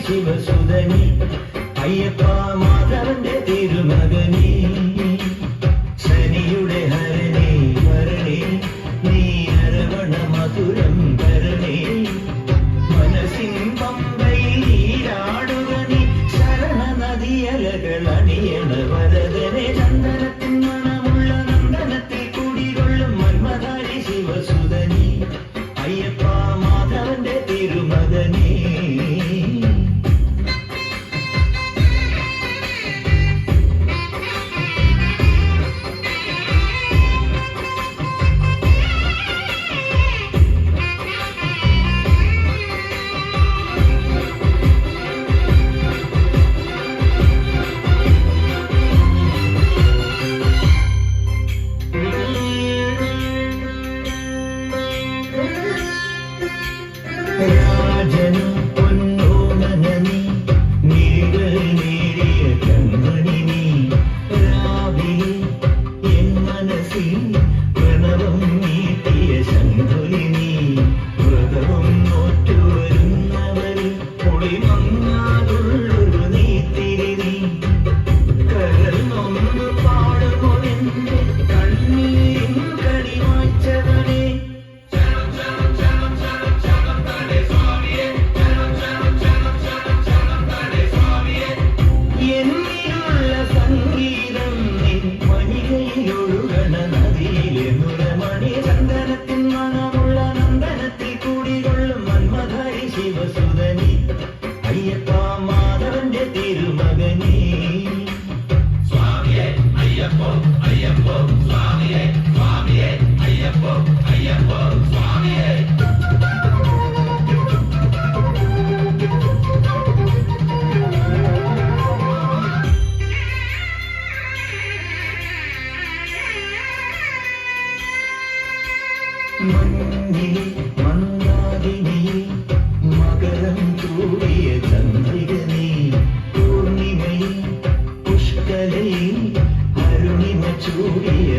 ശിവസുതനി അയ്യപ്പ മാധവന്റെ തിരുമകനേ ശനിയുടെ ഹരണേ വരണേ നീ അരവണ മധുരം വരണേ മനസ്സിൻ പമ്പയിൽ നീരാടുക നീ ശരണ നദിയലകൾ അണിയണ വരദനെ ചന്ദനത്തിൻ മണമുള്ള നന്ദനത്തിൽ കുടികൊള്ളും മന്മധാരി ശിവസുതനി അയ്യപ്പ മാധവന്റെ തിരുമകനേ രാജന പൊന്നോമനനി നീകൾ നേരിയ കൺമണി നീ രാവിലെ എൻ മനസ്സിൽ പ്രണവം നീട്ടിയ ശംഖുലി നീ വ്രതവും നോറ്റു വരുന്നവരിൽ പൊളിമങ്ങാതുള്ളൊരു നീത്തിരി നീ കരൽ നൊന്നു പാടുമോ എന്റെ കണ്ണീരിൻ കണിവാച്ചവനെ എന്നിലുള്ള സംഗീതം നിൻ മണികയിലൊഴുകണ നദിയിലെ നുരമണി ചന്ദനത്തിൻ മണമുള്ള നന്ദനത്തിൽ കൂടികൊള്ളും മന്മധാരി ശിവസുതനി അയ്യപ്പ മാധവന്റെ തിരുമകനേ സ്വാമിയേ അയ്യപ്പോ അയ്യപ്പോ സ്വാമിയേ സ്വാമിയേ അയ്യപ്പോ അയ്യപ്പോ സ്വാമിയേ മഞ്ഞിൽ മന്ദാകിനിയിൽ മകരം തൂടിയ ചന്ദ്രിക നീ പൂർണിമയിൽ പുഷ്കലയിൽ അരുണിമ ചൂടിയ